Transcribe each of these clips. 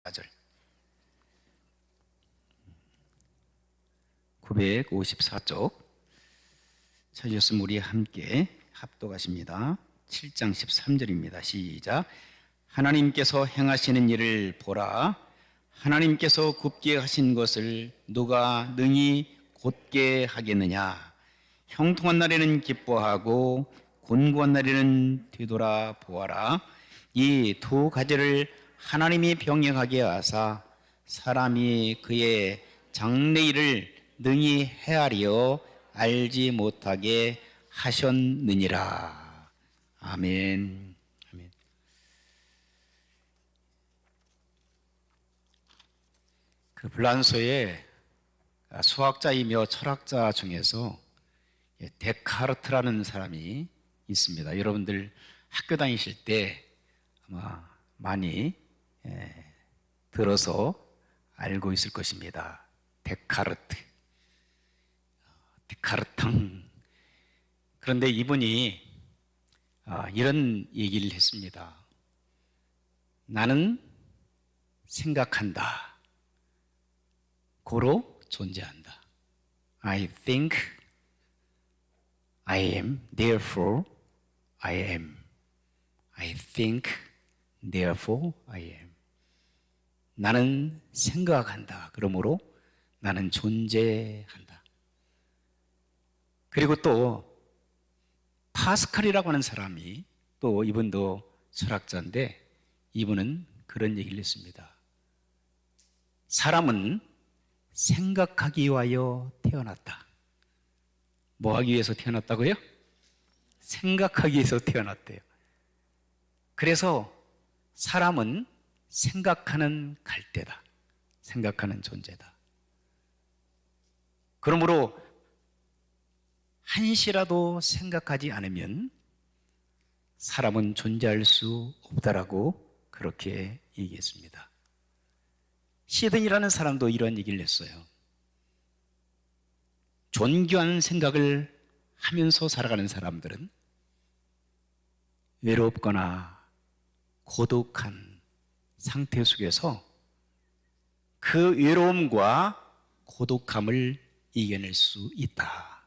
4절 954쪽 찾으셨으면 우리 함께 합독하십니다. 7장 13절입니다. 시작. 하나님께서 행하시는 일을 보라. 하나님께서 굽게 하신 것을 누가 능히 곧게 하겠느냐. 형통한 날에는 기뻐하고 곤고한 날에는 뒤돌아 보아라. 이 두 가지를 하나님이 병행하게 하사 사람이 그의 장래일을 능히 헤아려 알지 못하게 하셨느니라. 아멘. 아멘. 그 불란서의 수학자이며 철학자 중에서 데카르트라는 사람이 있습니다. 여러분들 학교 다니실 때 아마 많이 들어서 알고 있을 것입니다. 데카르트, 데카르탕. 그런데 이분이 이런 얘기를 했습니다. 나는 생각한다. 고로 존재한다. I think, I am, therefore I am. I think, therefore I am. 나는 생각한다. 그러므로 나는 존재한다. 그리고 또 파스칼이라고 하는 사람이 또 이분도 철학자인데 이분은 그런 얘기를 했습니다. 사람은 생각하기 위하여 태어났다. 뭐 하기 위해서 태어났다고요? 생각하기 위해서 태어났대요. 그래서 사람은 생각하는 갈대다. 생각하는 존재다. 그러므로 한시라도 생각하지 않으면 사람은 존재할 수 없다라고 그렇게 얘기했습니다. 시든이라는 사람도 이런 얘기를 했어요. 존귀한 생각을 하면서 살아가는 사람들은 외롭거나 고독한 상태 속에서 그 외로움과 고독함을 이겨낼 수 있다.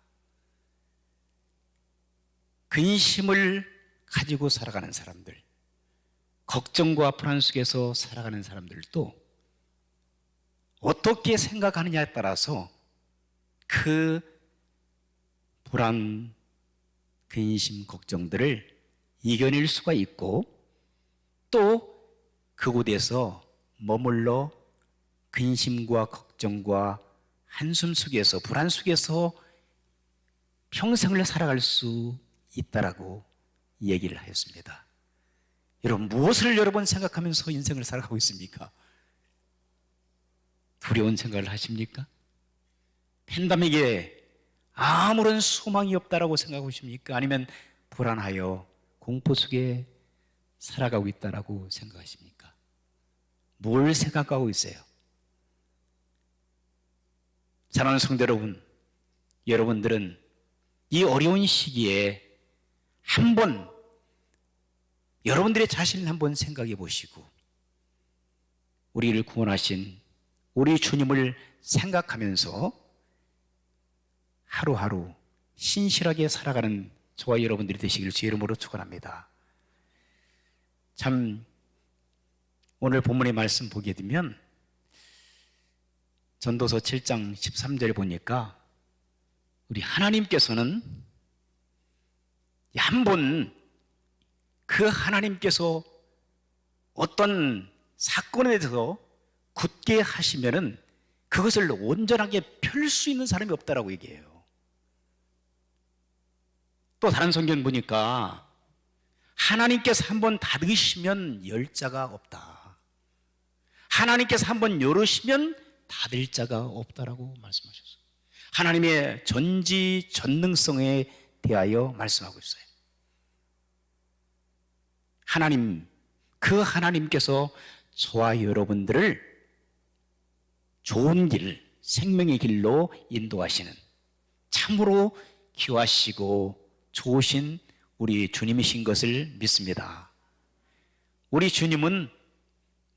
근심을 가지고 살아가는 사람들, 걱정과 불안 속에서 살아가는 사람들도 어떻게 생각하느냐에 따라서 그 불안, 근심, 걱정들을 이겨낼 수가 있고 또 그곳에서 머물러 근심과 걱정과 한숨 속에서 불안 속에서 평생을 살아갈 수 있다라고 얘기를 하였습니다. 여러분 무엇을 여러분 생각하면서 인생을 살아가고 있습니까? 두려운 생각을 하십니까? 팬데믹에 아무런 소망이 없다라고 생각하고 있습니까? 아니면 불안하여 공포 속에 살아가고 있다라고 생각하십니까? 뭘 생각하고 있어요? 사랑하는 성도 여러분, 여러분들은 이 어려운 시기에 한번 여러분들의 자신을 한번 생각해 보시고 우리를 구원하신 우리 주님을 생각하면서 하루하루 신실하게 살아가는 저와 여러분들이 되시기를 주의 이름으로 축원합니다. 참 오늘 본문의 말씀 보게 되면 전도서 7장 13절에 보니까 우리 하나님께서는 한번 그 하나님께서 어떤 사건에 대해서 굳게 하시면은 그것을 온전하게 펼 수 있는 사람이 없다라고 얘기해요. 또 다른 성경 보니까 하나님께서 한번 닫으시면 열 자가 없다. 하나님께서 한번 열으시면 닫을 자가 없다라고 말씀하셨어요. 하나님의 전지전능성에 대하여 말씀하고 있어요. 하나님, 그 하나님께서 저와 여러분들을 좋은 길, 생명의 길로 인도하시는 참으로 귀하시고 좋으신 우리 주님이신 것을 믿습니다. 우리 주님은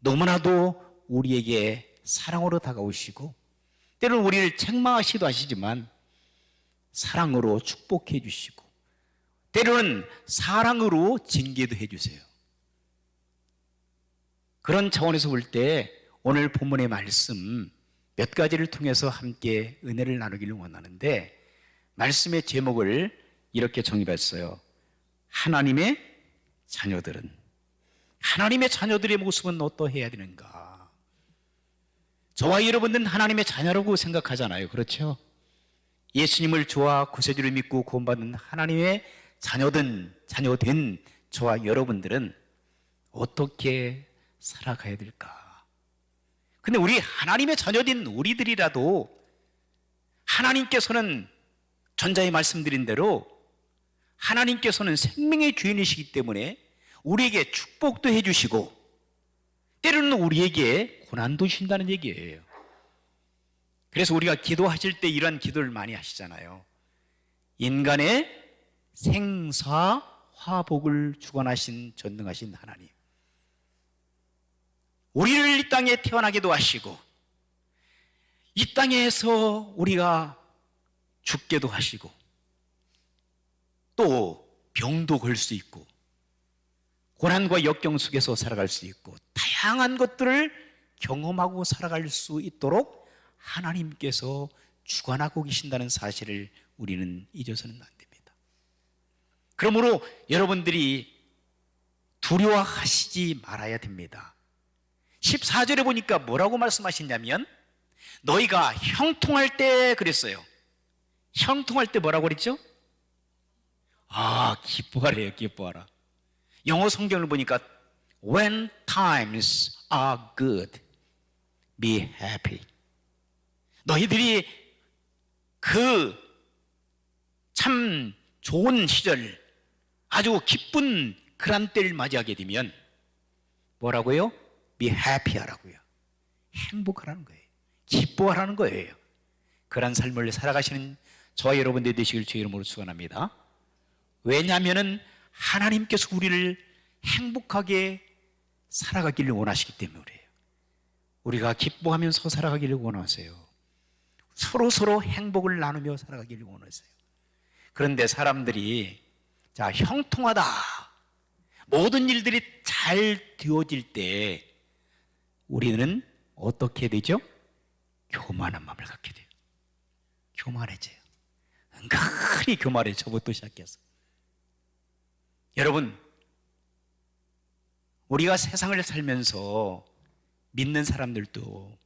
너무나도 우리에게 사랑으로 다가오시고, 때로는 우리를 책망하시기도 하시지만 사랑으로 축복해 주시고, 때로는 사랑으로 징계도 해 주세요. 그런 차원에서 볼 때 오늘 본문의 말씀 몇 가지를 통해서 함께 은혜를 나누기를 원하는데, 말씀의 제목을 이렇게 정의했어요. 하나님의 자녀들은, 하나님의 자녀들의 모습은 어떠해야 되는가? 저와 여러분들은 하나님의 자녀라고 생각하잖아요. 그렇죠? 예수님을 주와 구세주를 믿고 구원받은 하나님의 자녀된 저와 여러분들은 어떻게 살아가야 될까? 근데 우리 하나님의 자녀된 우리들이라도 하나님께서는 전자에 말씀드린 대로 하나님께서는 생명의 주인이시기 때문에 우리에게 축복도 해주시고 때로는 우리에게 고난도 주신다는 얘기예요. 그래서 우리가 기도하실 때 이런 기도를 많이 하시잖아요. 인간의 생사 화복을 주관하신 전능하신 하나님, 우리를 이 땅에 태어나기도 하시고 이 땅에서 우리가 죽게도 하시고 또 병도 걸 수 있고 고난과 역경 속에서 살아갈 수 있고 다양한 것들을 경험하고 살아갈 수 있도록 하나님께서 주관하고 계신다는 사실을 우리는 잊어서는 안 됩니다. 그러므로 여러분들이 두려워하시지 말아야 됩니다. 14절에 보니까 뭐라고 말씀하셨냐면, 너희가 형통할 때 그랬어요. 형통할 때 뭐라고 그랬죠? 기뻐하래요. 기뻐하라. 영어 성경을 보니까 When times are good, be happy. 너희들이 그 참 좋은 시절, 아주 기쁜 그런 때를 맞이하게 되면 뭐라고요? Be happy 하라고요. 행복하라는 거예요. 기뻐하라는 거예요. 그런 삶을 살아가시는 저와 여러분들 되시길 주의 이름으로 축원합니다. 왜냐하면 하나님께서 우리를 행복하게 살아가기를 원하시기 때문에 그래요. 우리가 기뻐하면서 살아가기를 원하세요. 서로 행복을 나누며 살아가기를 원하세요. 그런데 사람들이 형통하다, 모든 일들이 잘 되어질 때 우리는 어떻게 되죠? 교만한 마음을 갖게 돼요. 교만해져요. 은근히 교만해요. 저부터 시작해서. 여러분, 우리가 세상을 살면서 믿는 사람들도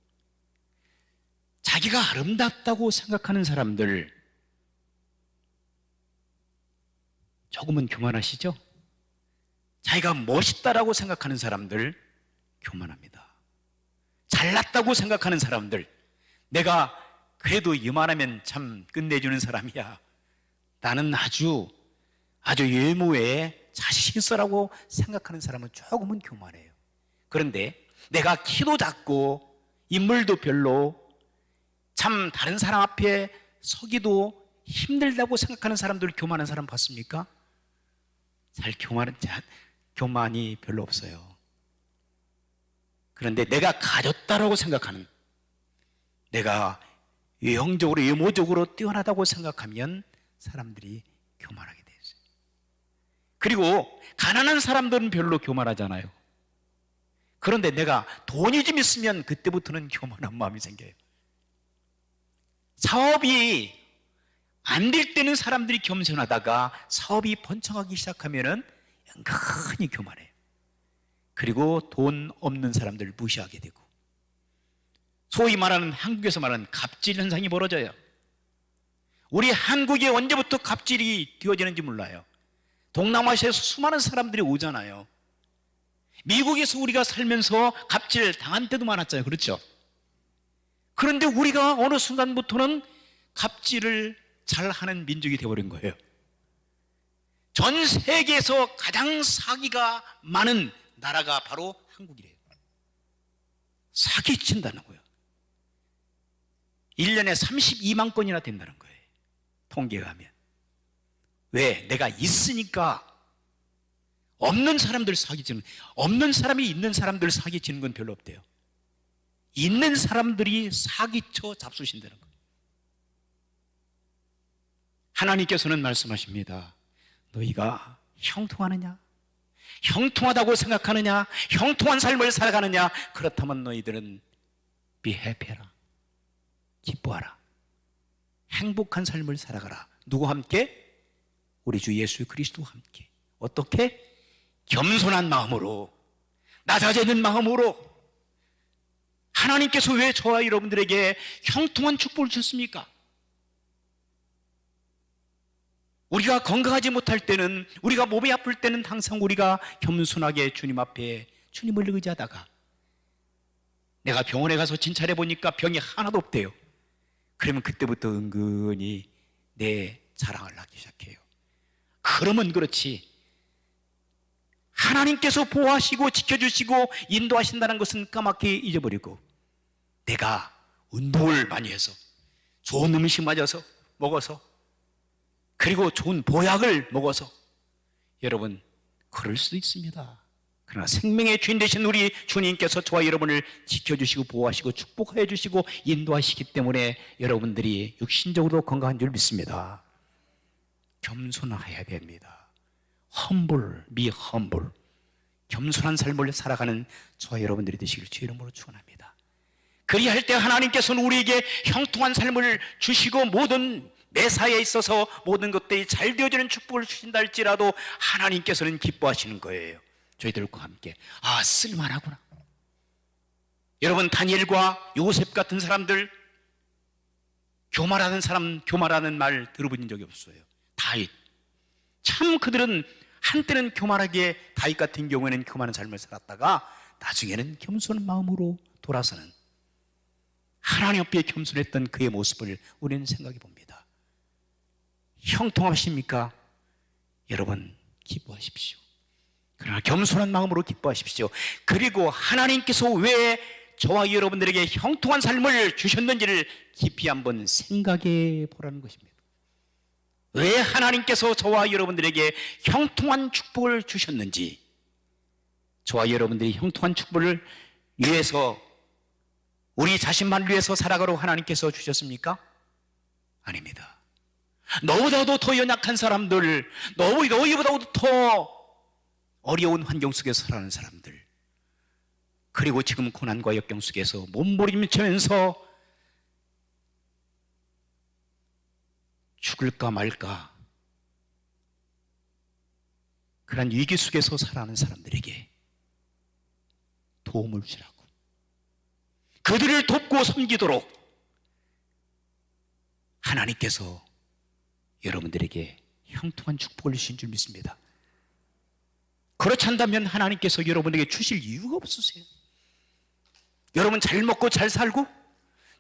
자기가 아름답다고 생각하는 사람들 조금은 교만하시죠? 자기가 멋있다라고 생각하는 사람들 교만합니다. 잘났다고 생각하는 사람들, 내가 그래도 이만하면 참 끝내주는 사람이야, 나는 아주 외모에 자신 있어라고 생각하는 사람은 조금은 교만해요. 그런데 내가 키도 작고 인물도 별로, 참 다른 사람 앞에 서기도 힘들다고 생각하는 사람들, 교만한 사람 봤습니까? 교만이 별로 없어요. 그런데 내가 가졌다라고 생각하는, 내가 외형적으로 외모적으로 뛰어나다고 생각하면 사람들이 교만하게 돼요. 그리고 가난한 사람들은 별로 교만하잖아요. 그런데 내가 돈이 좀 있으면 그때부터는 교만한 마음이 생겨요. 사업이 안 될 때는 사람들이 겸손하다가 사업이 번창하기 시작하면은 은근히 교만해요. 그리고 돈 없는 사람들을 무시하게 되고, 소위 말하는, 한국에서 말하는 갑질 현상이 벌어져요. 우리 한국에 언제부터 갑질이 되어지는지 몰라요. 동남아시아에서 수많은 사람들이 오잖아요. 미국에서 우리가 살면서 갑질 당한 때도 많았잖아요. 그렇죠? 그런데 우리가 어느 순간부터는 갑질을 잘하는 민족이 되어버린 거예요. 전 세계에서 가장 사기가 많은 나라가 바로 한국이래요. 사기친다는 거예요. 1년에 32만 건이나 된다는 거예요. 통계에 하면. 왜? 내가 있으니까. 없는 사람들 사기치는, 없는 사람이 있는 사람들 사기치는 건 별로 없대요. 있는 사람들이 사기쳐 잡수신다는 거예요. 하나님께서는 말씀하십니다. 너희가 형통하느냐? 형통하다고 생각하느냐? 형통한 삶을 살아가느냐? 그렇다면 너희들은 be happy라. 기뻐하라. 행복한 삶을 살아가라. 누구와 함께? 우리 주 예수 그리스도와 함께. 어떻게? 겸손한 마음으로, 낮아지는 마음으로. 하나님께서 왜 저와 여러분들에게 형통한 축복을 주셨습니까? 우리가 건강하지 못할 때는, 우리가 몸이 아플 때는 항상 우리가 겸손하게 주님 앞에 주님을 의지하다가 내가 병원에 가서 진찰해 보니까 병이 하나도 없대요. 그러면 그때부터 은근히 내 자랑을 하기 시작해요. 그러면 그렇지, 하나님께서 보호하시고 지켜주시고 인도하신다는 것은 까맣게 잊어버리고 내가 운동을 많이 해서 좋은 음식 먹어서 그리고 좋은 보약을 먹어서, 여러분 그럴 수도 있습니다. 그러나 생명의 주인 되신 우리 주님께서 저와 여러분을 지켜주시고 보호하시고 축복해 주시고 인도하시기 때문에 여러분들이 육신적으로 건강한 줄 믿습니다. 겸손해야 됩니다. humble, be humble. 겸손한 삶을 살아가는 저와 여러분들이 되시길 주의 이름으로 축원합니다. 그리할 때 하나님께서는 우리에게 형통한 삶을 주시고 모든 매사에 있어서 모든 것들이 잘 되어지는 축복을 주신다 할지라도 하나님께서는 기뻐하시는 거예요. 저희들과 함께 쓸만하구나. 여러분 다니엘과 요셉 같은 사람들, 교만하는 말 들어본 적이 없어요. 다윗, 참 그들은 한때는 교만하게, 다윗 같은 경우에는 교만한 삶을 살았다가 나중에는 겸손한 마음으로 돌아서는 하나님 앞에 겸손했던 그의 모습을 우리는 생각해 봅니다. 형통하십니까? 여러분 기뻐하십시오. 그러나 겸손한 마음으로 기뻐하십시오. 그리고 하나님께서 왜 저와 여러분들에게 형통한 삶을 주셨는지를 깊이 한번 생각해 보라는 것입니다. 왜 하나님께서 저와 여러분들에게 형통한 축복을 주셨는지, 저와 여러분들이 형통한 축복을 위해서, 우리 자신만 위해서 살아가라고 하나님께서 주셨습니까? 아닙니다. 너보다도 더 연약한 사람들, 너희보다도 더 어려운 환경 속에서 살아가는 사람들, 그리고 지금 고난과 역경 속에서 몸부림치면서 죽을까 말까 그런 위기 속에서 살아가는 사람들에게 도움을 주라고, 그들을 돕고 섬기도록 하나님께서 여러분들에게 형통한 축복을 주신 줄 믿습니다. 그렇지 않다면 하나님께서 여러분에게 주실 이유가 없으세요. 여러분 잘 먹고 잘 살고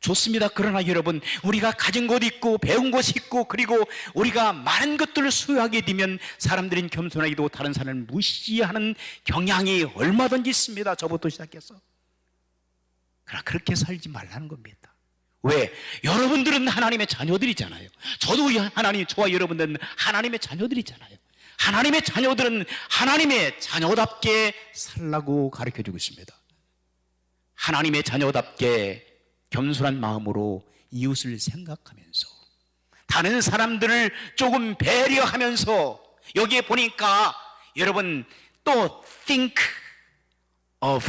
좋습니다. 그러나 여러분, 우리가 가진 것 있고 배운 것이 있고 그리고 우리가 많은 것들을 소유하게 되면 사람들은 겸손하기도 다른 사람을 무시하는 경향이 얼마든지 있습니다. 저부터 시작해서. 그러나 그렇게 살지 말라는 겁니다. 왜? 여러분들은 하나님의 자녀들이잖아요. 저도 저와 여러분들은 하나님의 자녀들이잖아요. 하나님의 자녀들은 하나님의 자녀답게 살라고 가르쳐주고 있습니다. 하나님의 자녀답게 겸손한 마음으로 이웃을 생각하면서 다른 사람들을 조금 배려하면서, 여기에 보니까 여러분 또 think of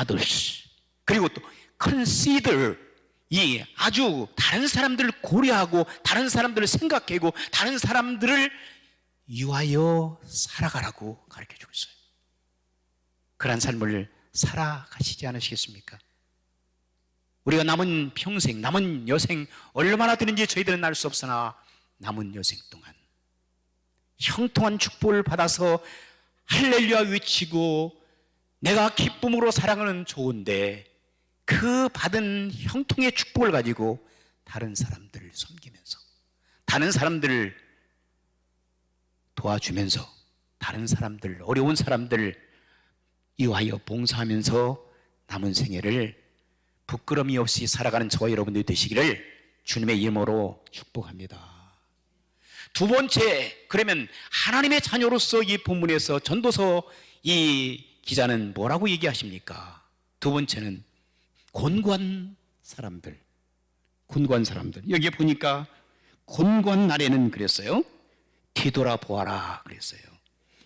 others, 그리고 또 consider, 이 아주 다른 사람들을 고려하고 다른 사람들을 생각하고 다른 사람들을 위하여 살아가라고 가르쳐주고 있어요. 그런 삶을 살아가시지 않으시겠습니까? 우리가 남은 평생, 남은 여생 얼마나 되는지 저희들은 알 수 없으나 남은 여생 동안 형통한 축복을 받아서 할렐루야 외치고 내가 기쁨으로 살아가는 좋은데, 그 받은 형통의 축복을 가지고 다른 사람들을 섬기면서, 다른 사람들을 도와주면서, 다른 사람들, 어려운 사람들 위하여 봉사하면서 남은 생애를 부끄러움이 없이 살아가는 저와 여러분들이 되시기를 주님의 이름으로 축복합니다. 두 번째, 그러면 하나님의 자녀로서 이 본문에서 전도서 이 기자는 뭐라고 얘기하십니까? 두 번째는 곤고한 사람들. 곤고한 사람들. 여기에 보니까 곤고한 날에는 그랬어요. 뒤돌아보아라 그랬어요.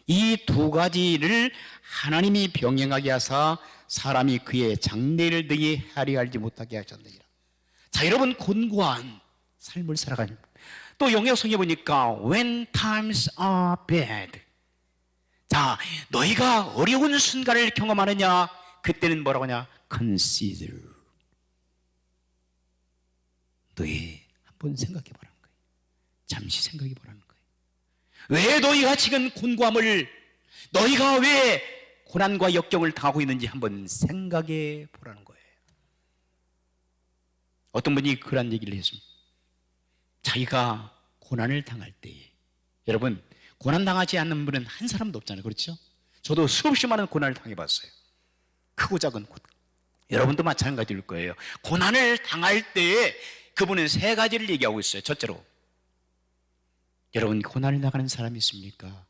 이 두 가지를 하나님이 병행하게 하사 사람이 그의 장래를 등이 헤아려 알지 못하게 하셨느니라. 자, 여러분, 곤고한 삶을 살아가는. 또 영역성에 보니까 when times are bad. 자, 너희가 어려운 순간을 경험하느냐, 그때는 뭐라고 하냐? consider. 너희 한번 생각해 보라는 거예요. 잠시 생각해 보라는 거예요. 왜 너희가 지금 곤고함을, 너희가 왜 고난과 역경을 당하고 있는지 한번 생각해 보라는 거예요. 어떤 분이 그런 얘기를 했습니다. 자기가 고난을 당할 때에, 여러분, 고난 당하지 않는 분은 한 사람도 없잖아요. 그렇죠? 저도 수없이 많은 고난을 당해봤어요. 크고 작은 고난. 여러분도 마찬가지일 거예요. 고난을 당할 때에 그분은 세 가지를 얘기하고 있어요. 첫째로, 여러분, 고난을 당하는 사람이 있습니까?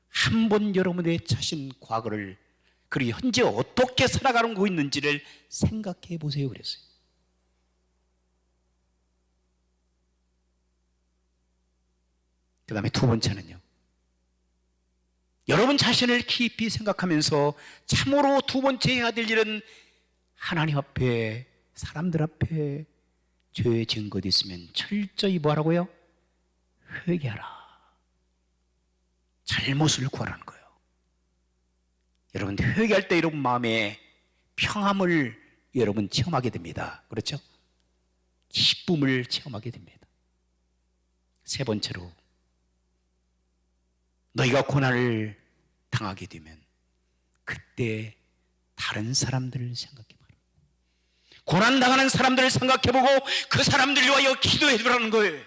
한 번 여러분의 자신 과거를, 그리고 현재 어떻게 살아가고 있는지를 생각해 보세요 그랬어요. 그 다음에 두 번째는요, 여러분 자신을 깊이 생각하면서 참으로 두 번째 해야 될 일은 하나님 앞에, 사람들 앞에 죄의 증거도 있으면 철저히 뭐하라고요? 회개하라. 잘못을 구하라는 거예요. 여러분, 회개할 때 여러분 마음에 평함을 여러분 체험하게 됩니다. 그렇죠? 기쁨을 체험하게 됩니다. 세 번째로, 너희가 고난을 당하게 되면 그때 다른 사람들을 생각해봐라. 고난 당하는 사람들을 생각해보고 그 사람들을 위하여 기도해주라는 거예요.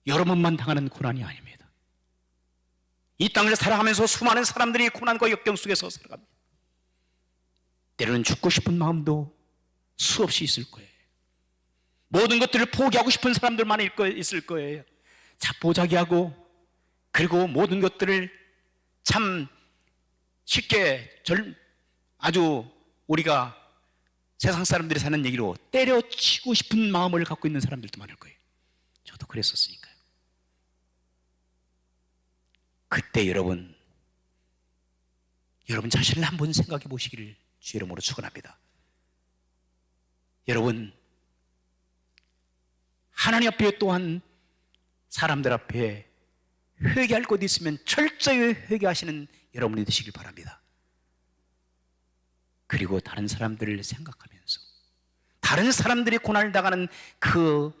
여러분만 당하는 고난이 아닙니다. 이 땅을 살아가면서 수많은 사람들이 고난과 역경 속에서 살아갑니다. 때로는 죽고 싶은 마음도 수없이 있을 거예요. 모든 것들을 포기하고 싶은 사람들만 있을 거예요. 자포자기하고, 그리고 모든 것들을 참 쉽게 아주 우리가 세상 사람들이 사는 얘기로 때려치고 싶은 마음을 갖고 있는 사람들도 많을 거예요. 저도 그랬었으니까요. 그때 여러분 자신을 한번 생각해 보시기를 주의 이름으로 축원합니다. 여러분, 하나님 앞에 또한 사람들 앞에 회개할 것 있으면 철저히 회개하시는 여러분이 되시길 바랍니다. 그리고 다른 사람들을 생각하면서 다른 사람들이 고난을 당하는 그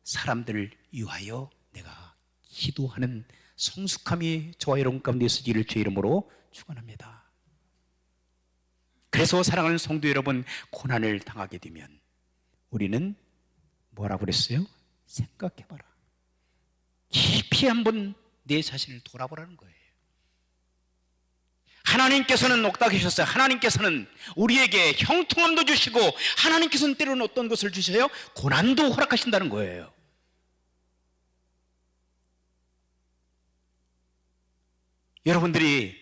사람들을 위하여 내가 기도하는 성숙함이 저와 여러분 가운데 있으기를 주의 이름으로 축원합니다. 그래서 사랑하는 성도 여러분, 고난을 당하게 되면 우리는 뭐라고 그랬어요? 생각해봐라. 깊이 한번 내 자신을 돌아보라는 거예요. 하나님께서는 옥다 계셨어요. 하나님께서는 우리에게 형통함도 주시고, 하나님께서는 때로는 어떤 것을 주셔요? 고난도 허락하신다는 거예요. 여러분들이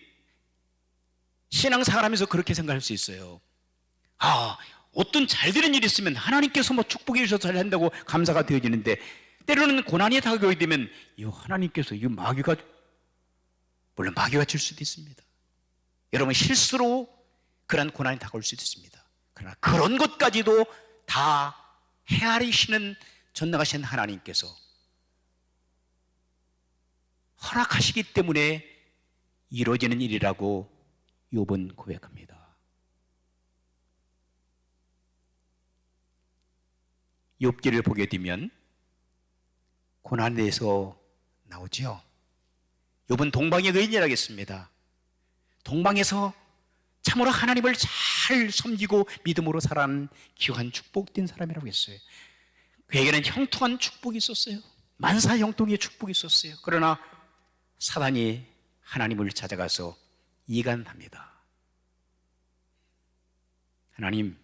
신앙생활 하면서 그렇게 생각할 수 있어요. 어떤 잘 되는 일이 있으면 하나님께서 뭐 축복해 주셔서 잘 한다고 감사가 되어지는데, 때로는 고난이 다가오게 되면 하나님께서 마귀가, 물론 마귀가 칠 수도 있습니다. 여러분, 실수로 그런 고난이 다가올 수도 있습니다. 그러나 그런 것까지도 다 헤아리시는 전능하신 하나님께서 허락하시기 때문에 이루어지는 일이라고 욥은 고백합니다. 욥기를 보게 되면 고난에 대해서 나오죠. 욥은 동방의 의인이라고 했습니다. 동방에서 참으로 하나님을 잘 섬기고 믿음으로 살아가는 귀한 축복된 사람이라고 했어요. 그에게는 형통한 축복이 있었어요. 만사 형통의 축복이 있었어요. 그러나 사단이 하나님을 찾아가서 이간합니다. 하나님,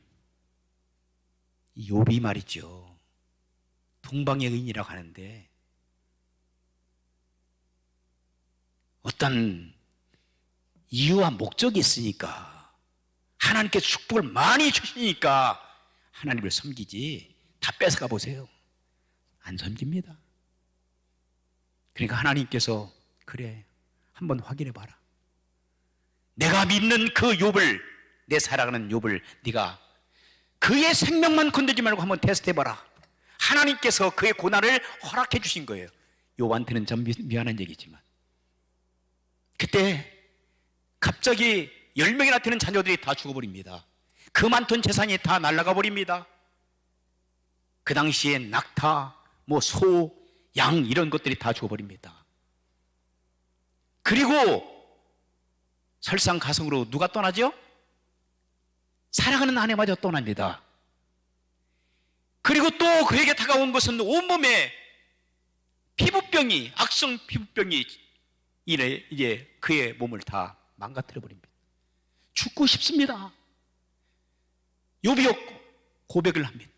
욥이 말이죠, 동방의 의인이라고 하는데 어떤 이유와 목적이 있으니까, 하나님께 축복을 많이 주시니까 하나님을 섬기지, 다 뺏어가 보세요. 안 섬깁니다. 그러니까 하나님께서 그래, 한번 확인해 봐라. 내가 믿는 그 욥을, 내 사랑하는 욥을 네가 그의 생명만 건들지 말고 한번 테스트해 봐라. 하나님께서 그의 고난을 허락해 주신 거예요. 욥한테는 좀 미안한 얘기지만, 그때 갑자기 10명이나 되는 자녀들이 다 죽어버립니다. 그 많던 재산이 다 날아가 버립니다. 그 당시에 낙타, 소, 양 이런 것들이 다 죽어버립니다. 그리고 설상가성으로 누가 떠나죠? 사랑하는 아내마저 떠납니다. 그리고 또 그에게 다가온 것은 온몸에 피부병이, 악성 피부병이 이제 그의 몸을 다 망가뜨려 버립니다. 죽고 싶습니다. 욥이 고백을 합니다.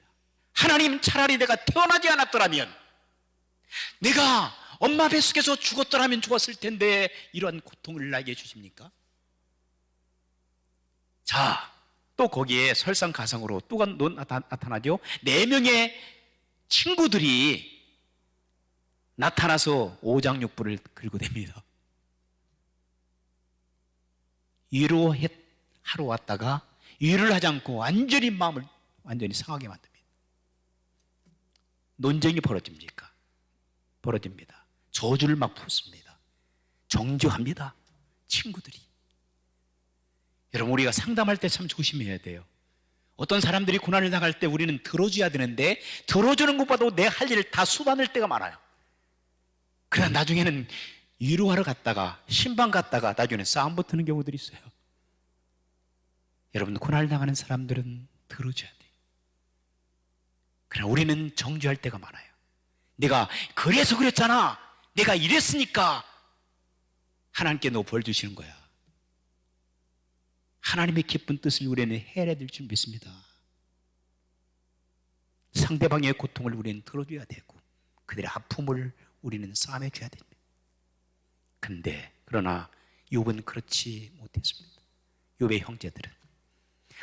하나님, 차라리 내가 태어나지 않았더라면, 내가 엄마 뱃속에서 죽었더라면 죽었을 텐데 이러한 고통을 나에게 주십니까? 자, 또 거기에 설상가상으로 또 나타나죠. 4명의 친구들이 나타나서 오장육부를 긁어댑니다. 위로하러 왔다가 위로를 하지 않고 완전히 마음을 완전히 상하게 만듭니다. 논쟁이 벌어집니까? 벌어집니다. 저주를 막 붓습니다. 정죄합니다. 친구들이. 여러분, 우리가 상담할 때 참 조심해야 돼요. 어떤 사람들이 고난을 당할 때 우리는 들어줘야 되는데, 들어주는 것보다도 내 할 일을 다 수반할 때가 많아요. 그러다 나중에는 위로하러 갔다가 신방 갔다가 나중에는 싸움 붙는 경우들이 있어요. 여러분, 고난을 당하는 사람들은 들어줘야 돼요. 그러나 우리는 정죄할 때가 많아요. 내가 그래서 그랬잖아, 내가 이랬으니까 하나님께 너 벌 주시는 거야. 하나님의 기쁜 뜻을 우리는 해내야 줄 믿습니다. 상대방의 고통을 우리는 들어줘야 되고 그들의 아픔을 우리는 싸매줘야 됩니다. 그러나 욥은 그렇지 못했습니다. 욥의 형제들은.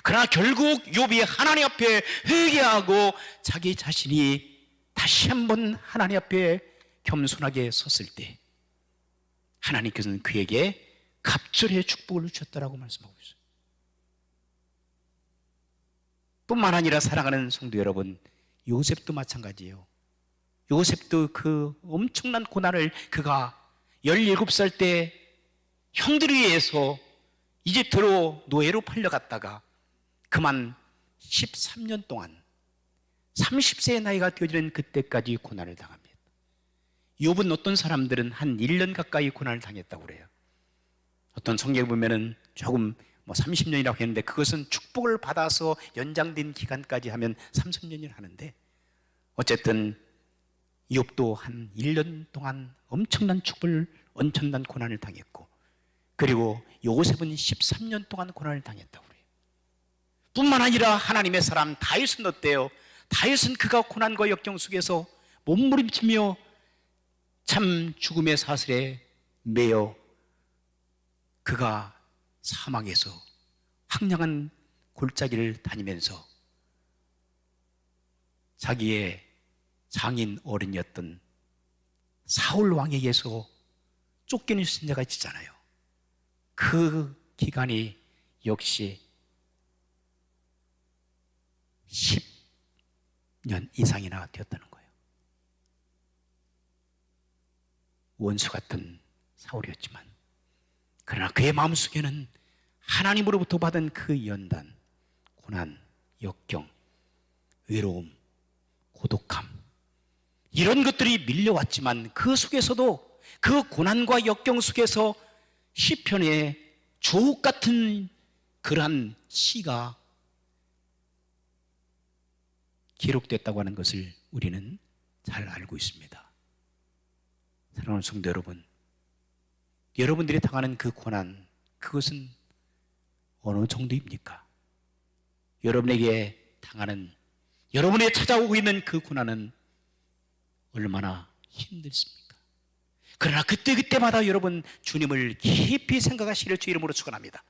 그러나 결국 욥이 하나님 앞에 회개하고 자기 자신이 다시 한번 하나님 앞에 겸손하게 섰을 때 하나님께서는 그에게 갑절의 축복을 주셨다라고 말씀하고 있어요. 뿐만 아니라 사랑하는 성도 여러분, 요셉도 마찬가지예요. 요셉도 그 엄청난 고난을 그가 17살 때 형들에 의해서 이집트로 노예로 팔려갔다가 그만 13년 동안 30세의 나이가 되어지는 그때까지 고난을 당합니다. 욥은 어떤 사람들은 한 1년 가까이 고난을 당했다고 그래요. 어떤 성경에 보면은 조금 30년이라고 했는데 그것은 축복을 받아서 연장된 기간까지 하면 30년을 하는데, 어쨌든 욥도 한 1년 동안 엄청난 축복을, 엄청난 고난을 당했고, 그리고 요셉은 13년 동안 고난을 당했다고 그래요. 뿐만 아니라 하나님의 사람 다윗은 어때요? 다윗은 그가 고난과 역경 속에서 몸부림치며 참 죽음의 사슬에 매여 그가 사망에서 황량한 골짜기를 다니면서 자기의 장인 어른이었던 사울 왕에 의해서 쫓기는 신자가 있잖아요. 그 기간이 역시 10년 이상이나 되었다는 거예요. 원수 같은 사울이었지만, 그러나 그의 마음속에는 하나님으로부터 받은 그 연단, 고난, 역경, 외로움, 고독함, 이런 것들이 밀려왔지만 그 속에서도, 그 고난과 역경 속에서 시편의 주옥 같은 그러한 시가 기록됐다고 하는 것을 우리는 잘 알고 있습니다. 사랑하는 성도 여러분, 여러분들이 당하는 그 고난, 그것은 어느 정도입니까? 여러분에게 당하는, 여러분에게 찾아오고 있는 그 고난은 얼마나 힘들습니까? 그러나 그때그때마다 여러분 주님을 깊이 생각하시려 주 이름으로 축원합니다.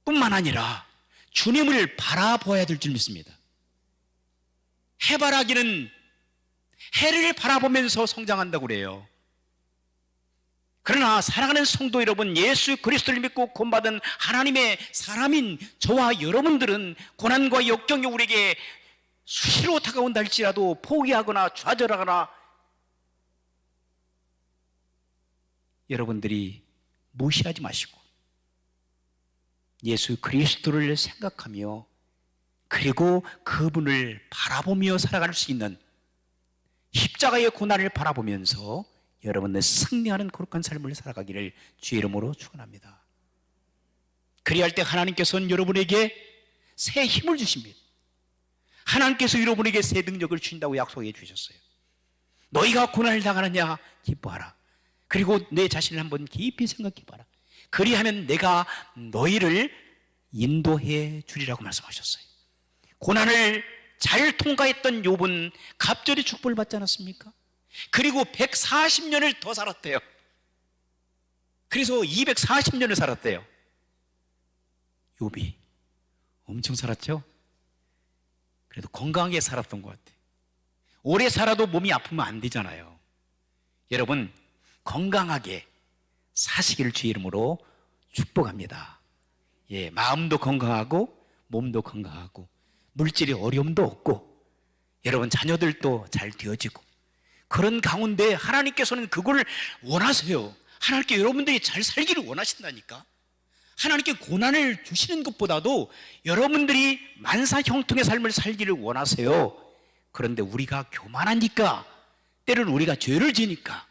뿐만 아니라 주님을 바라보아야 될 줄 믿습니다. 해바라기는 해를 바라보면서 성장한다고 그래요. 그러나 사랑하는 성도 여러분, 예수 그리스도를 믿고 구원받은 하나님의 사람인 저와 여러분들은 고난과 역경이 우리에게 수시로 다가온다 할지라도 포기하거나 좌절하거나 여러분들이 무시하지 마시고 예수 그리스도를 생각하며 그리고 그분을 바라보며 살아갈 수 있는 십자가의 고난을 바라보면서 여러분의 승리하는 거룩한 삶을 살아가기를 주의 이름으로 축원합니다. 그리할 때 하나님께서는 여러분에게 새 힘을 주십니다. 하나님께서 여러분에게 새 능력을 주신다고 약속해 주셨어요. 너희가 고난을 당하느냐 기뻐하라. 그리고 내 자신을 한번 깊이 생각해 봐라. 그리하면 내가 너희를 인도해 주리라고 말씀하셨어요. 고난을 잘 통과했던 욥은 갑절의 축복을 받지 않았습니까? 그리고 140년을 더 살았대요. 그래서 240년을 살았대요. 욥이 엄청 살았죠? 그래도 건강하게 살았던 것 같아요. 오래 살아도 몸이 아프면 안 되잖아요. 여러분 건강하게 사시기를 주의 이름으로 축복합니다. 예, 마음도 건강하고 몸도 건강하고 물질의 어려움도 없고 여러분 자녀들도 잘 되어지고 그런 가운데 하나님께서는 그걸 원하세요. 하나님께 여러분들이 잘 살기를 원하신다니까. 하나님께 고난을 주시는 것보다도 여러분들이 만사형통의 삶을 살기를 원하세요. 그런데 우리가 교만하니까 때로는 우리가 죄를 지니까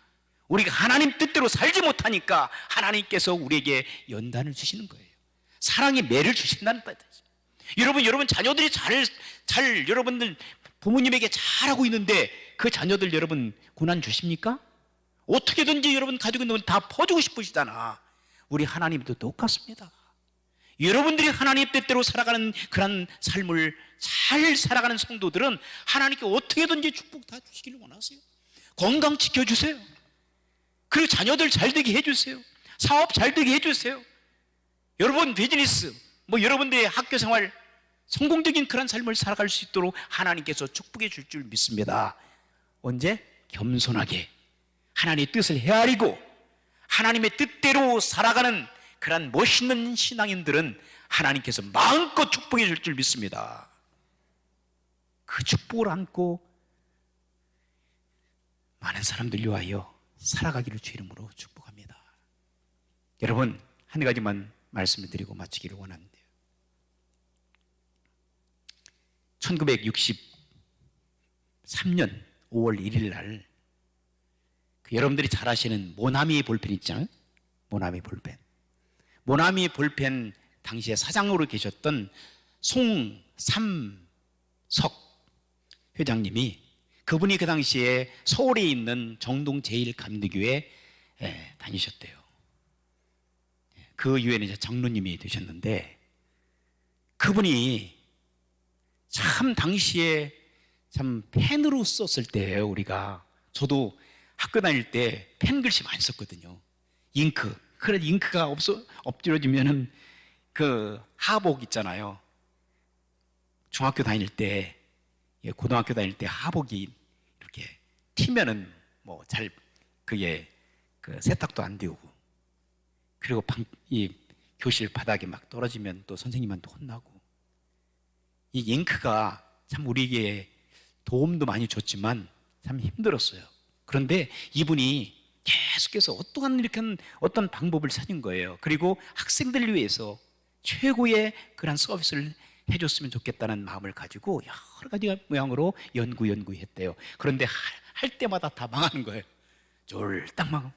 우리가 하나님 뜻대로 살지 못하니까 하나님께서 우리에게 연단을 주시는 거예요. 사랑의 매를 주신다는 뜻이죠. 여러분 자녀들이 잘 여러분들 부모님에게 잘하고 있는데 그 자녀들 여러분 고난 주십니까? 어떻게든지 여러분 가지고 있는 건 다 퍼주고 싶으시잖아. 우리 하나님도 똑같습니다. 여러분들이 하나님 뜻대로 살아가는 그런 삶을 잘 살아가는 성도들은 하나님께 어떻게든지 축복 다 주시기를 원하세요. 건강 지켜주세요. 그리고 자녀들 잘 되게 해주세요. 사업 잘 되게 해주세요. 여러분 비즈니스, 여러분들의 학교 생활 성공적인 그런 삶을 살아갈 수 있도록 하나님께서 축복해 줄 줄 믿습니다. 언제? 겸손하게 하나님의 뜻을 헤아리고 하나님의 뜻대로 살아가는 그런 멋있는 신앙인들은 하나님께서 마음껏 축복해 줄 줄 믿습니다. 그 축복을 안고 많은 사람들 위하여 살아가기를 주 이름으로 축복합니다. 여러분 한 가지만 말씀을 드리고 마치기를 원합니다. 1963년 5월 1일 날 여러분들이 잘 아시는 모나미 볼펜 있잖아요. 모나미 볼펜 당시에 사장으로 계셨던 송삼석 회장님이 그분이 그 당시에 서울에 있는 정동 제1감리교회에 다니셨대요. 그 이후에는 이제 장로님이 되셨는데 그분이 참 당시에 참 펜으로 썼을 때예요. 우리가 저도 학교 다닐 때 펜 글씨 많이 썼거든요. 잉크. 그래 잉크가 엎드려지면은 그 하복 있잖아요. 중학교 다닐 때, 고등학교 다닐 때 하복이 이렇게 튀면은 잘 그게 그 세탁도 안 되고 그리고 이 교실 바닥에 막 떨어지면 또 선생님한테 혼나고 이 잉크가 참 우리에게 도움도 많이 줬지만 참 힘들었어요. 그런데 이분이 계속해서 어떤 방법을 찾은 거예요. 그리고 학생들을 위해서 최고의 그런 서비스를 해줬으면 좋겠다는 마음을 가지고 여러 가지 모양으로 연구했대요. 그런데 할 때마다 다 망하는 거예요. 쫄딱 망하고.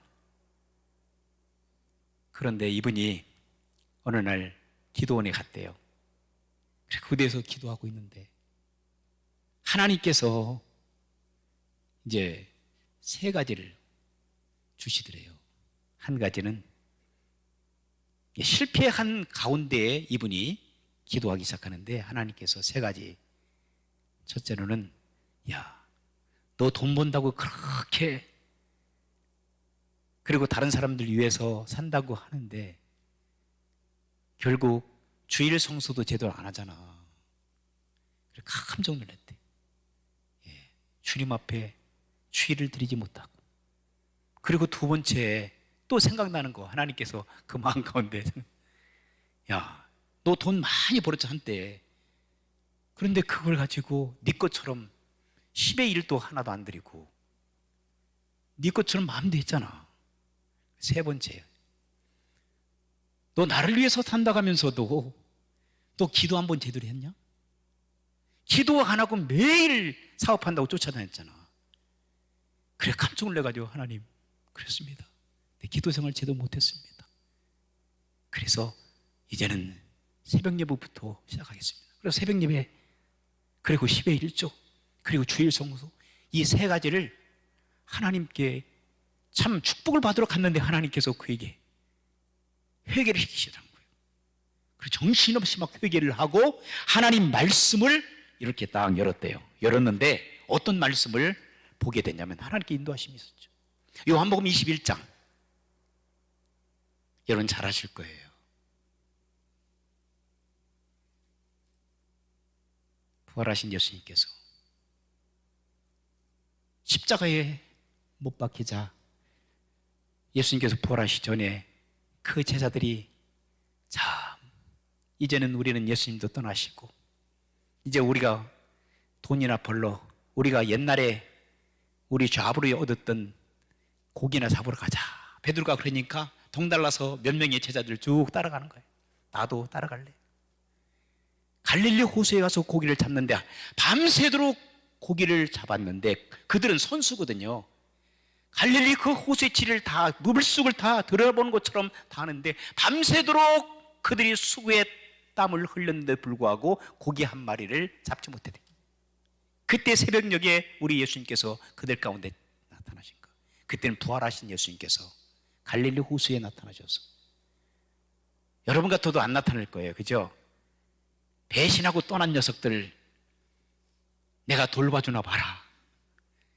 그런데 이분이 어느 날 기도원에 갔대요. 그 무대에서 기도하고 있는데 하나님께서 이제 세 가지를 주시더래요. 한 가지는 실패한 가운데에 이분이 기도하기 시작하는데 하나님께서 세 가지. 첫째로는 야, 너 돈 번다고 그렇게 그리고 다른 사람들 위해서 산다고 하는데 결국 주일 성수도 제대로 안 하잖아. 그래 깜짝 놀랐대. 예, 주님 앞에 주일을 드리지 못하고. 그리고 두 번째 또 생각나는 거, 하나님께서 그 마음 가운데, 야, 너 돈 많이 벌었지 한때. 그런데 그걸 가지고 네 것처럼 10의 1도 하나도 안 드리고 네 것처럼 마음도 했잖아. 세 번째, 너 나를 위해서 산다고 하면서도 또 기도 한 번 제대로 했냐? 기도 안 하고 매일 사업한다고 쫓아다녔잖아. 그래 깜짝 놀래가지고 하나님, 그렇습니다. 내 기도 생활 제대로 못했습니다. 그래서 이제는 새벽 예배부터 시작하겠습니다. 그래서 새벽 예배, 그리고 10의 1조, 그리고 주일 성수, 이 세 가지를 하나님께 참 축복을 받으러 갔는데 하나님께서 그에게 회개를 시키시더라는 거예요. 그리고 정신없이 막 회개를 하고 하나님 말씀을 이렇게 딱 열었대요. 열었는데 어떤 말씀을 보게 됐냐면 하나님께 인도하심이 있었죠. 요한복음 21장, 여러분 잘 아실 거예요. 부활하신 예수님께서 십자가에 못 박히자 예수님께서 부활하시기 전에 그 제자들이 참 이제는 우리는 예수님도 떠나시고 이제 우리가 돈이나 벌러 우리가 옛날에 우리 좌부로 얻었던 고기나 잡으러 가자. 베드로가 그러니까 동달라서 몇 명의 제자들 쭉 따라가는 거예요. 나도 따라갈래. 갈릴리 호수에 가서 고기를 잡는데 밤새도록 고기를 잡았는데 그들은 선수거든요. 갈릴리 그 호수의 질을 다 물속을 다 들어보는 것처럼 다 하는데 밤새도록 그들이 수고에 땀을 흘렸는데 불구하고 고기 한 마리를 잡지 못했대. 그때 새벽녘에 우리 예수님께서 그들 가운데 나타나신 거. 그때는 부활하신 예수님께서 갈릴리 호수에 나타나셔서 여러분 같아도 안 나타날 거예요. 그죠? 배신하고 떠난 녀석들 내가 돌봐주나 봐라.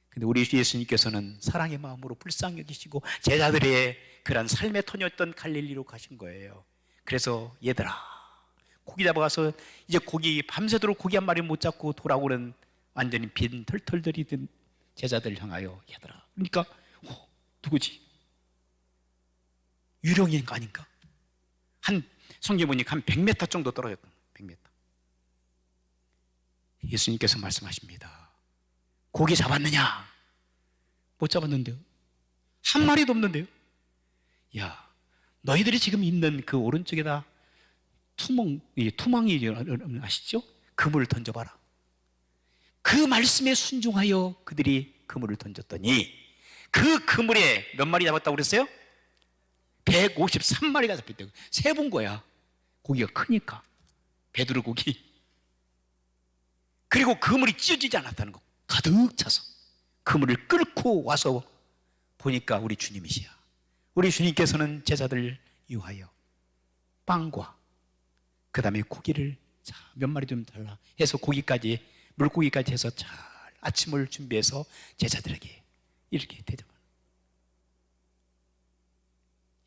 근데 우리 예수님께서는 사랑의 마음으로 불쌍히 여기시고 제자들의 그런 삶의 터였던 갈릴리로 가신 거예요. 그래서 얘들아 고기 잡아가서 이제 고기 밤새도록 고기 한 마리 못 잡고 돌아오는 완전히 빈 털털들이 든 제자들 향하여 얘들아, 그러니까 누구지? 유령인 거 아닌가? 한 성경 보니까 한 100m 정도 떨어졌던 거예요. 100m. 예수님께서 말씀하십니다. 고기 잡았느냐? 못 잡았는데요. 한 마리도 없는데요. 야, 너희들이 지금 있는 그 오른쪽에다 투망이 아시죠? 그물을 던져봐라. 그 말씀에 순종하여 그들이 그물을 던졌더니 그 그물에 몇 마리 잡았다고 그랬어요? 153마리가 잡혔대요. 세본 거야. 고기가 크니까. 베드로 고기. 그리고 그물이 찢어지지 않았다는 거. 가득 차서 그물을 끌고 와서 보니까 우리 주님이시야. 우리 주님께서는 제자들 유하여 빵과 그 다음에 고기를 몇 마리 좀 달라 해서 고기까지 물고기까지 해서 잘 아침을 준비해서 제자들에게 이렇게 대접하는.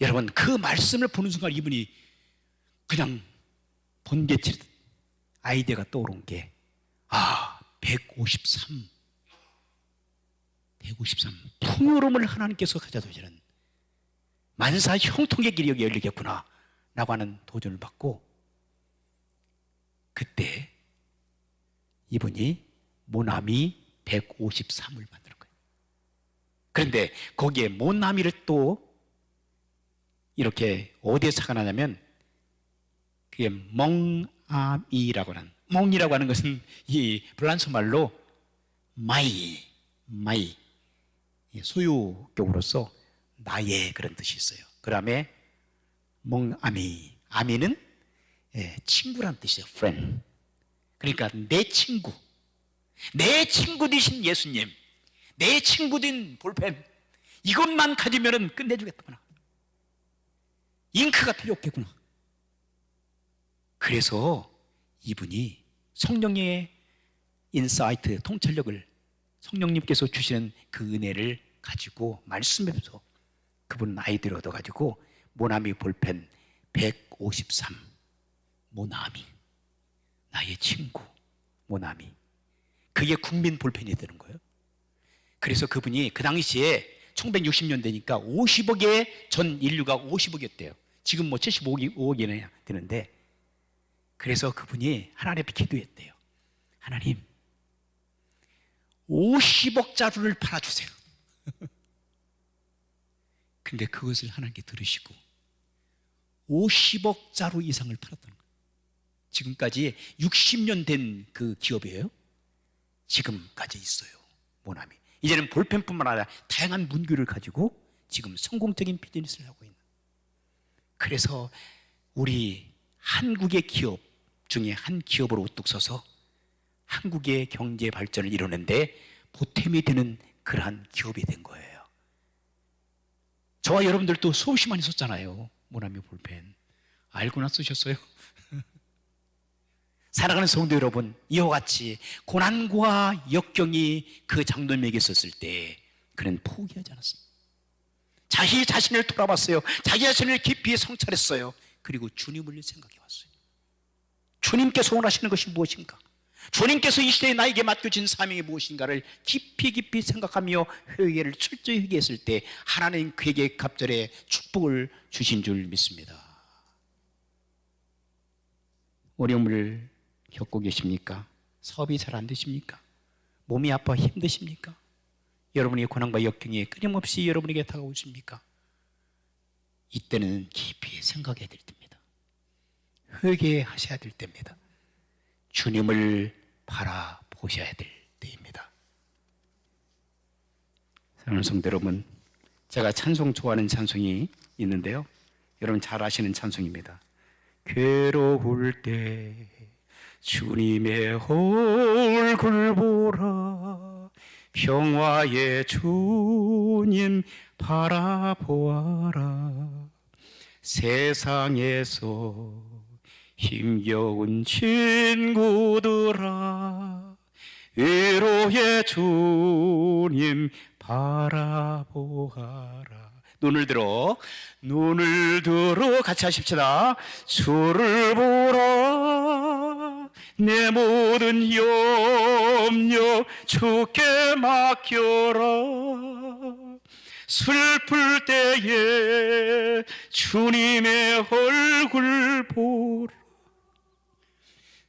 여러분 그 말씀을 보는 순간 이분이 그냥 번개치듯 아이디어가 떠오른 게 153 풍요로움을 하나님께서 가져두시는 만사 형통의 길이 여기 열리겠구나 라고 하는 도전을 받고 그때 이분이 모나미 153을 만드는 거예요. 그런데 거기에 모나미를 또 이렇게 어디에 착안하냐면 그게 멍아미라고 하는, 멍이라고 하는 것은 이 프랑스 말로 마이 소유격으로서 나의 그런 뜻이 있어요. 그 다음에 멍아미, 아미는 친구란 뜻이에요. friend. 그러니까 내 친구 되신 예수님, 내 친구 된 볼펜, 이것만 가지면 끝내주겠구나. 잉크가 필요 없겠구나. 그래서 이분이 성령의 인사이트, 통찰력을 성령님께서 주시는 그 은혜를 가지고 말씀에서 그분 아이디어를 얻어가지고 모나미 볼펜 153, 모나미, 나의 친구 모나미, 그게 국민 볼펜이 되는 거예요. 그래서 그분이 그 당시에 1960년대니까 50억의 전 인류가 50억이었대요. 지금 뭐 75억이나 되는데, 그래서 그분이 하나님께 기도했대요. 하나님, 50억짜리를 팔아주세요. 근데 그것을 하나님께 들으시고 50억짜리 이상을 팔았다는 거예요. 지금까지 60년 된 그 기업이에요. 지금까지 있어요, 모나미. 이제는 볼펜뿐만 아니라 다양한 문구를 가지고 지금 성공적인 비즈니스를 하고 있는. 그래서 우리 한국의 기업 중에 한 기업으로 우뚝 서서 한국의 경제 발전을 이루는데 보탬이 되는 그러한 기업이 된 거예요. 저와 여러분들도 수없이 많이 썼잖아요, 모나미 볼펜. 알고나 쓰셨어요? 사랑하는 성도 여러분, 이와 같이 고난과 역경이 그 장로님에게 있었을 때 그는 포기하지 않았습니다. 자기 자신을 돌아봤어요. 자기 자신을 깊이 성찰했어요. 그리고 주님을 생각해 왔어요. 주님께서 원하시는 것이 무엇인가? 주님께서 이 시대에 나에게 맡겨진 사명이 무엇인가를 깊이 생각하며 회개를 철저히 회개했을 때 하나님 그에게 갑절의 축복을 주신 줄 믿습니다. 어려움을 겪고 계십니까? 사업이 잘 안 되십니까? 몸이 아파 힘드십니까? 여러분의 고난과 역경이 끊임없이 여러분에게 다가오십니까? 이때는 깊이 생각해야 될 때입니다. 회개하셔야 될 때입니다. 주님을 바라보셔야 될 때입니다. 사랑하는 성도 여러분, 제가 찬송 좋아하는 찬송이 있는데요, 여러분 잘 아시는 찬송입니다. 괴로울 때 주님의 얼굴 보라, 평화의 주님 바라보아라. 세상에서 힘겨운 친구들아, 위로의 주님 바라보아라. 눈을 들어 같이 하십시다. 주를 보라, 내 모든 염려 주께 맡겨라. 슬플 때에 주님의 얼굴 보라.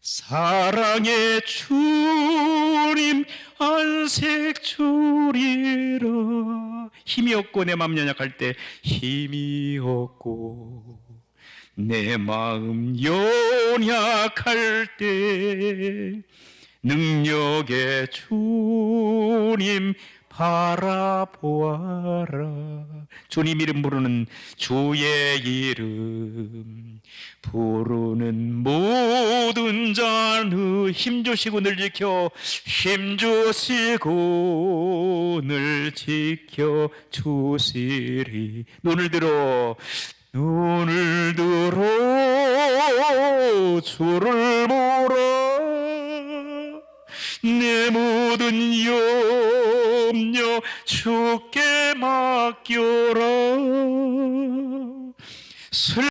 사랑의 주님 안색 주리라. 힘이 없고 내 마음 연약할 때, 힘이 없고 내 마음 연약할 때 능력의 주님 바라보아라. 주님 이름 부르는, 주의 이름 부르는 모든 자는 힘주시고 늘 지켜, 힘주시고 늘 지켜 주시리. 눈을 들어 주를 보라. 내 모든 염려 주께 맡겨라.